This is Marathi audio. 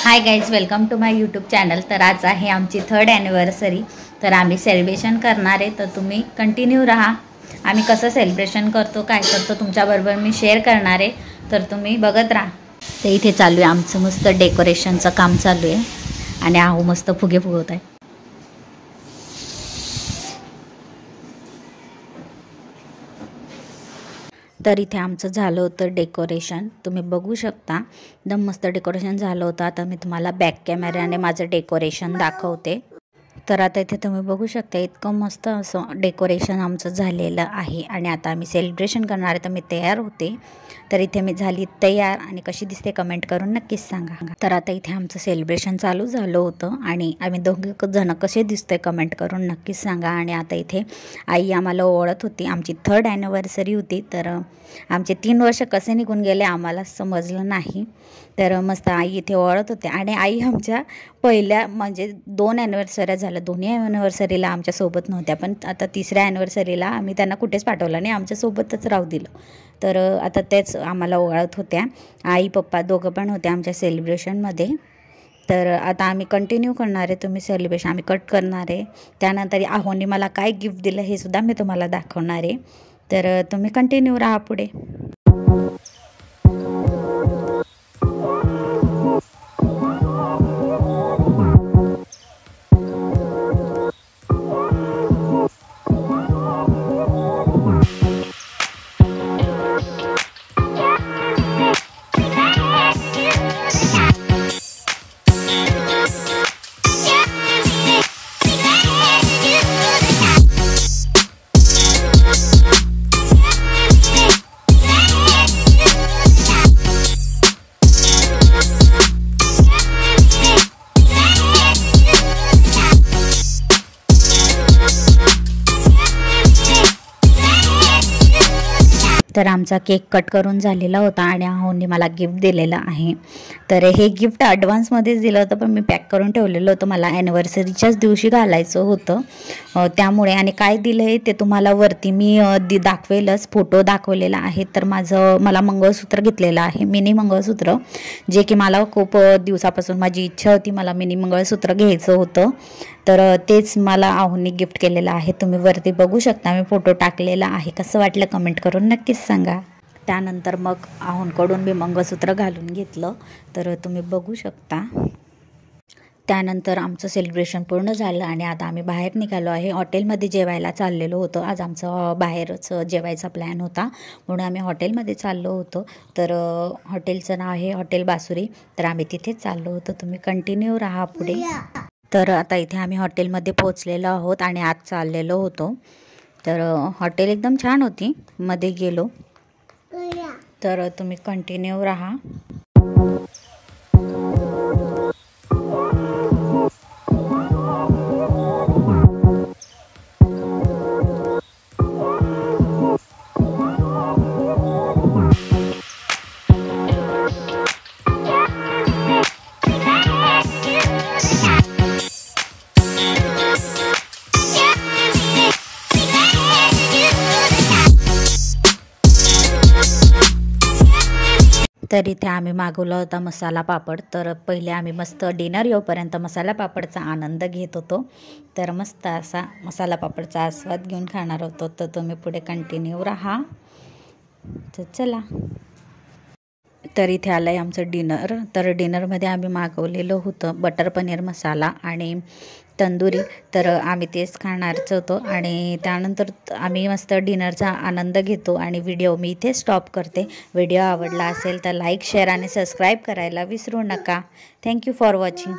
High guys, welcome to my YouTube channel. तर आज आहे आमची 3rd ॲनिव्हर्सरी। तर आम्ही सेलिब्रेशन करणार आहे, तर तुम्ही कंटिन्यू राहा। आम्ही कसं सेलिब्रेशन करतो, काय करतो तुमच्याबरोबर मी शेअर करणार आहे, तर तुम्ही बघत राहा। तर इथे चालू आहे आमचं मस्त डेकोरेशनचं काम चालू आहे आणि आहो मस्त फुगे फुगवत आहे। तर इथे आमचं झालं होतं डेकोरेशन, तुम्ही बघू शकता। एकदम मस्त डेकोरेशन झालं होतं। आता मी तुम्हाला बॅक कॅमेऱ्याने माझं डेकोरेशन दाखवते। तर आता इथे तुम्ही बघू शकता, इतकं मस्त असं डेकोरेशन आमचं झालेलं आहे आणि आता आम्ही सेलिब्रेशन करणार आहे। तर मी तयार होते, तर इथे मी झाली तयार आणि कशी दिसते कमेंट करून नक्कीच सांगा। तर आता इथे आमचं सेलिब्रेशन चालू झालं होतं आणि आम्ही दोघे जण कसे दिसतोय कमेंट करून नक्कीच सांगा। आणि आता इथे आई आम्हाला ओळखत होती, आमची 3rd ॲनिव्हर्सरी होती। तर आमचे 3 वर्ष कसे निघून गेले आम्हाला समजलं नाही। तर मस्त आई इथे ओळखत होते आणि आई आमच्या पहिल्या म्हणजे 2 ॲनिव्हर्सऱ्या झाल्या, दोन्ही ॲनिव्हर्सरीला आमच्यासोबत नव्हत्या, पण आता 3ऱ्या ॲनिव्हर्सरीला आम्ही त्यांना कुठेच पाठवलं नाही, आमच्यासोबतच राहू दिलं। तर आता तेच आम्हाला ओळखत होत्या, आई पप्पा दोघं पण होते आमच्या सेलिब्रेशनमध्ये। तर आता आम्ही कंटिन्यू करणार आहे, तुम्ही सेलिब्रेशन आम्ही कट करणार आहे। त्यानंतर आहोनी मला काय गिफ्ट दिलं हे सुद्धा मी तुम्हाला दाखवणार आहे, तर तुम्ही कंटिन्यू राहा पुढे। तर आमचा केक कट करून झालेला होता आणि आहोंनी मला गिफ्ट दिलेलं आहे। तर हे गिफ्ट ॲडव्हान्समध्येच दिलं होतं, पण मी पॅक करून ठेवलेलं होतं, मला ॲनिव्हर्सरीच्याच दिवशी घालायचं होतं त्यामुळे। आणि काय दिलं आहे ते तुम्हाला वरती मी दाखवेलच, फोटो दाखवलेला आहे। तर मला मंगळसूत्र घेतलेलं आहे, मिनी मंगळसूत्र, जे की मला खूप दिवसापासून माझी इच्छा होती, मला मिनी मंगळसूत्र घ्यायचं होतं। तर तेच मला आहोंनी गिफ्ट केलेलं आहे, तुम्ही वरती बघू शकता, मी फोटो टाकलेला आहे। कसं वाटलं कमेंट करून नक्कीच सांगा। त्यानंतर मग आहोंकडून मी मंगळसूत्र घालून घेतलं, तर तुम्ही बघू शकता। त्यानंतर आमचं सेलिब्रेशन पूर्ण झालं आणि आता आम्ही बाहेर निघालो आहे, हॉटेलमध्ये जेवायला चाललेलो होतो। आज आमचं बाहेरच जेवायचा प्लॅन होता, म्हणून आम्ही हॉटेलमध्ये चाललो होतो। तर हॉटेलचं नाव आहे हॉटेल बासुरी, तर आम्ही तिथेच चाललो होतो, तुम्ही कंटिन्यू राहा पुढे। तर आता इथे आम्ही हॉटेलमध्ये पोहोचलेलो आहोत आणि आत चाललेलो होतो। तर हॉटेल एकदम छान होती, मध्ये गेलो, तर तुम्ही कंटिन्यू राहा। तर इथे आम्ही मागवला होता मसाला पापड, तर पहिले आम्ही मस्त डिनर येऊपर्यंत मसाला पापडचा आनंद घेत होतो। तर मस्त असा मसाला पापडचा आस्वाद घेऊन खाणार होतो, तर तुम्ही पुढे कंटिन्यू राहा। तर चला, तर इथे आलं आहे आमचं डिनर। तर डिनरमध्ये आम्ही मागवलेलं होतं बटर पनीर मसाला आणि तंदुरी, तर आम्ही तेच खाणारच होतो। आणि त्यानंतर आम्ही मस्त डिनरचा आनंद घेतो आणि व्हिडिओ मी इथे स्टॉप करते। व्हिडिओ आवडला असेल तर लाईक, शेअर आणि सबस्क्राईब करायला विसरू नका। Thank you for watching.